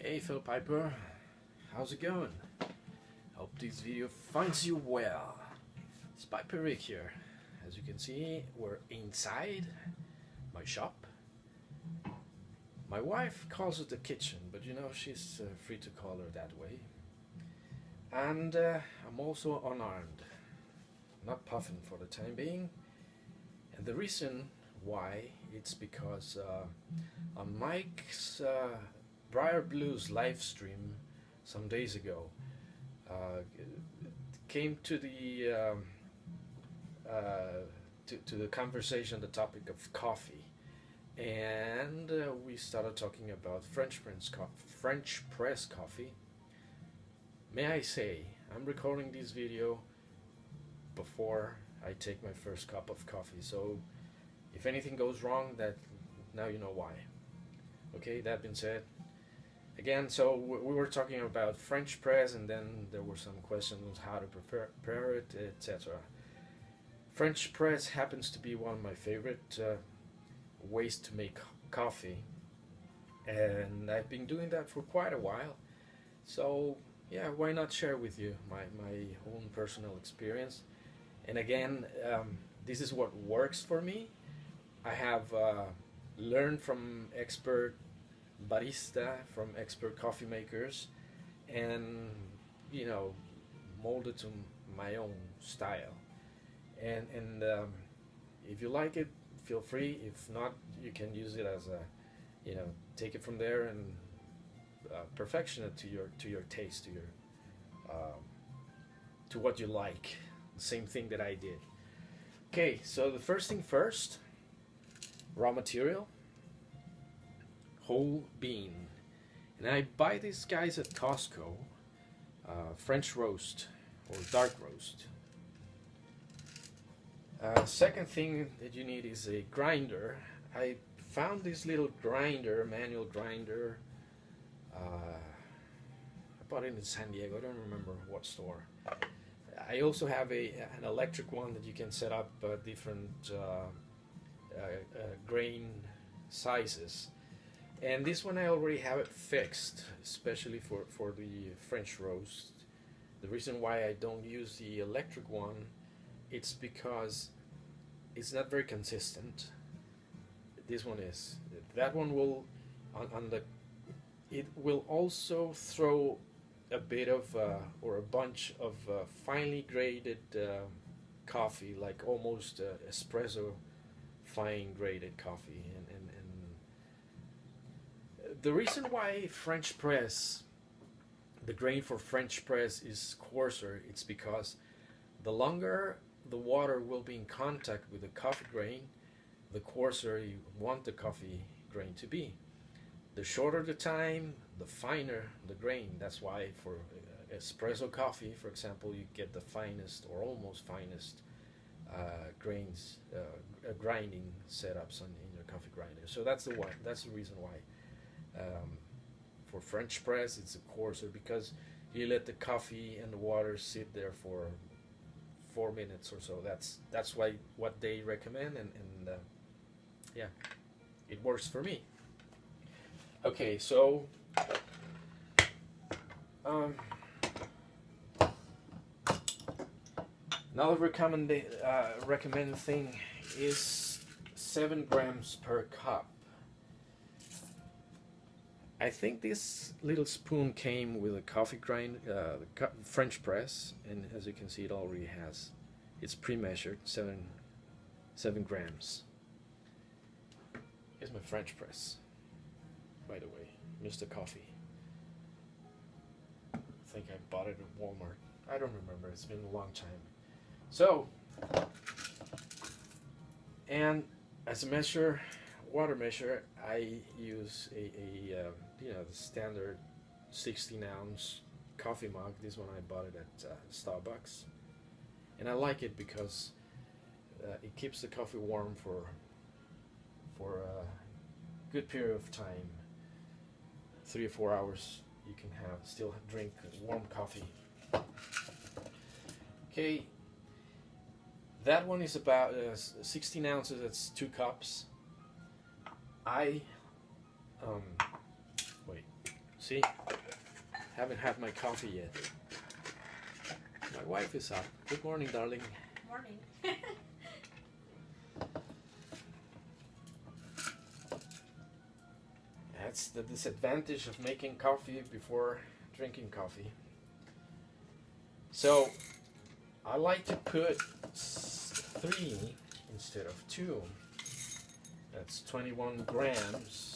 Hey Phil Piper, how's it going? Hope this video finds you well. It's Piper Rick here. As you can see, we're inside my shop. My wife calls it the kitchen, but you know, she's free to call her that way. And I'm also unarmed, not puffing for the time being. And the reason why, it's because on Mike's Briar Blues live stream some days ago, came to the to the conversation, the topic of coffee, and we started talking about French press coffee. May I say, I'm recording this video before I take my first cup of coffee, so if anything goes wrong, that now you know why. Okay, that being said, again, so we were talking about French press, and then there were some questions how to prepare it, etc. French press happens to be one of my favorite ways to make coffee, and I've been doing that for quite a while. So yeah, why not share with you my own personal experience? And again, this is what works for me. I have learned from expert barista, from expert coffee makers, and you know, molded to my own style. And if you like it, feel free. If not, you can use it as a, you know, take it from there and perfection it to your taste, to what you like. The same thing that I did. Okay, so the first thing first, raw material, whole bean, and I buy these guys at Costco, French roast or dark roast. Second thing that you need is a grinder. I found this little grinder, manual grinder. I bought it in San Diego. I don't remember what store. I also have an electric one that you can set up different grain sizes. And this one I already have it fixed, especially for the French roast. The reason why I don't use the electric one, it's because it's not very consistent. This one is. That one will, on the, it will also throw a bit of or a bunch of finely graded coffee, like almost espresso fine graded coffee, and the reason why French press, the grain for French press is coarser, it's because the longer the water will be in contact with the coffee grain, the coarser you want the coffee grain to be. The shorter the time, the finer the grain. That's why for espresso coffee, for example, you get the finest or almost finest grains, grinding setups in your coffee grinder. So that's the one. That's the reason why. For French press, it's a coarser because you let the coffee and the water sit there for 4 minutes or so. That's why what they recommend, and yeah, it works for me. Okay, so another recommended thing is 7 grams per cup. I think this little spoon came with a coffee grind, French press, and as you can see, it already has. It's pre-measured, 7 grams. Here's my French press, by the way, Mr. Coffee. I think I bought it at Walmart. I don't remember. It's been a long time. So, and as a water measure, I use a you know, the standard 16-ounce coffee mug. This one I bought it at Starbucks, and I like it because it keeps the coffee warm for a good period of time. 3 or 4 hours you can still drink warm coffee. Okay, that one is about 16 ounces. That's 2 cups. I See, haven't had my coffee yet. My wife is up. Good morning, darling. Morning. That's the disadvantage of making coffee before drinking coffee. So I like to put 3 instead of 2. That's 21 grams.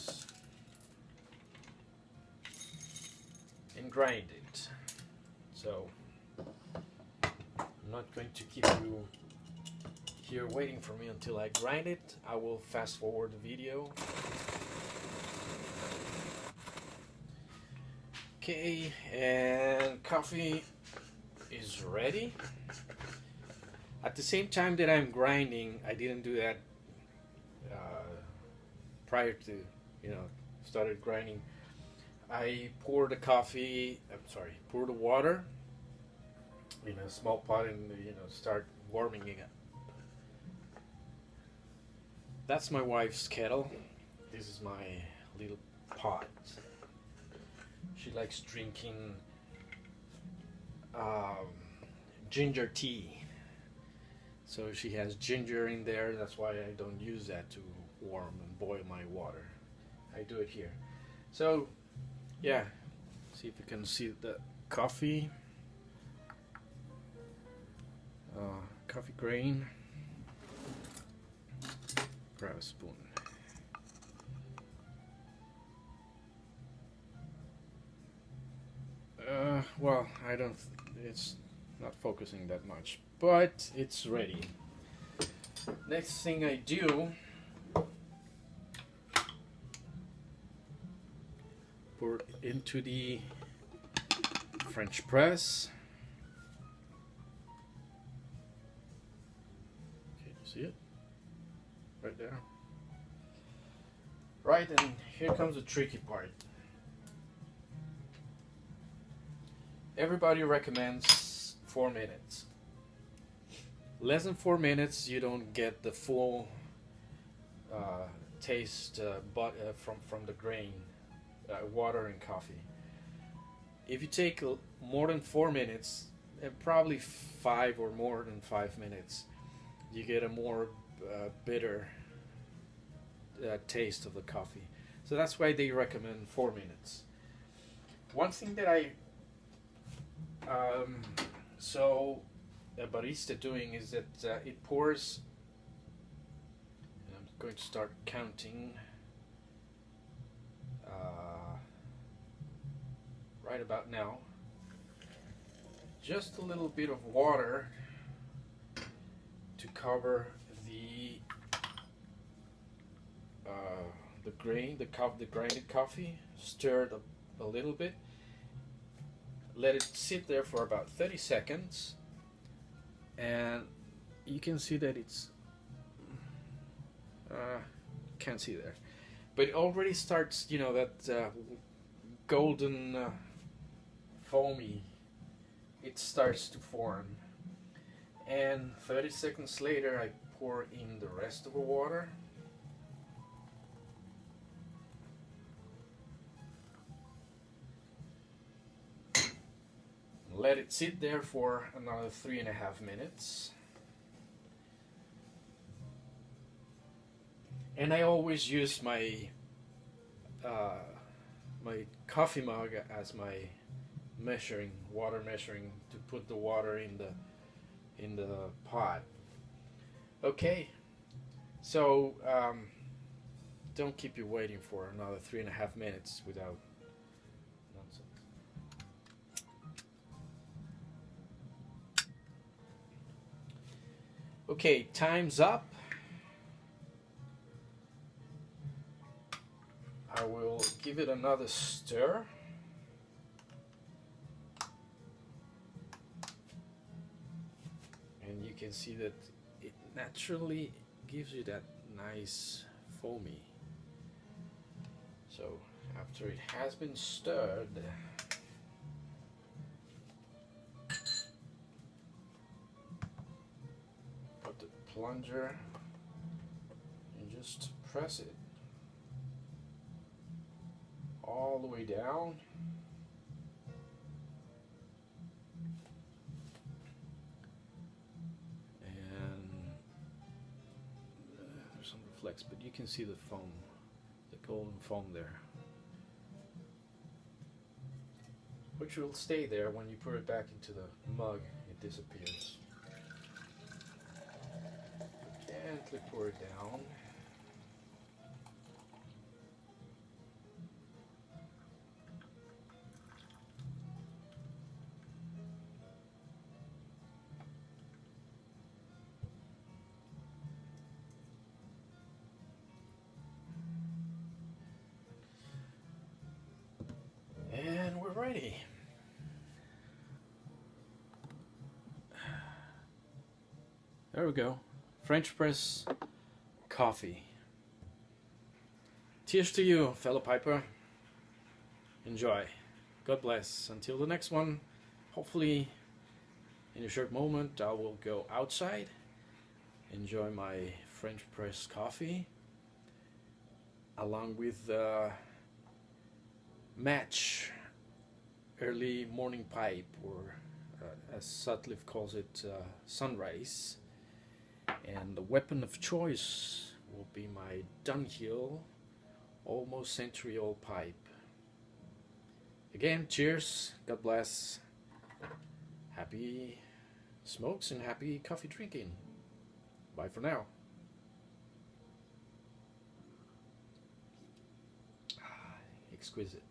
And grind it. So I'm not going to keep you here waiting for me until I grind it. I will fast forward the video. Okay, and coffee is ready. At the same time that I'm grinding, I didn't do that prior to, started grinding. I pour the pour the water in a small pot and, start warming it up. That's my wife's kettle. This is my little pot. She likes drinking ginger tea. So she has ginger in there. That's why I don't use that to warm and boil my water. I do it here. So, yeah. See if you can see the coffee. Coffee grain. Grab a spoon. Well, it's not focusing that much, but it's ready. Next thing I do, pour it into the French press. Can you see it? Right there. Right, and here comes the tricky part. Everybody recommends 4 minutes. Less than 4 minutes, you don't get the full taste from the grain, water and coffee. If you take more than 4 minutes, and probably 5 or more than 5 minutes, you get a more bitter taste of the coffee. So that's why they recommend 4 minutes. One thing that a barista doing is that it pours, and I'm going to start counting right about now, just a little bit of water to cover the grinded coffee, stirred a little bit. Let it sit there for about 30 seconds, and you can see that it's can't see there, but it already starts, that golden foamy, it starts to form, and 30 seconds later I pour in the rest of the water. Let it sit there for another 3.5 minutes. And I always use my my coffee mug as my water measuring to put the water in the pot. Okay, so don't keep you waiting for another 3.5 minutes without nonsense. Okay, time's up. I will give it another stir. And you can see that it naturally gives you that nice foamy. So after it has been stirred, put the plunger and just press it all the way down. complex, but you can see the foam, the golden foam there, which will stay there. When you put it back into the mug, it disappears. Gently pour it down. And we're ready. There we go. French press coffee. Cheers to you, fellow piper. Enjoy. God bless. Until the next one, hopefully in a short moment I will go outside, enjoy my French press coffee, along with match early morning pipe, or as Sutcliffe calls it, sunrise. And the weapon of choice will be my Dunhill almost century-old pipe. Again, cheers, God bless, happy smokes and happy coffee drinking. Bye for now. Exquisite.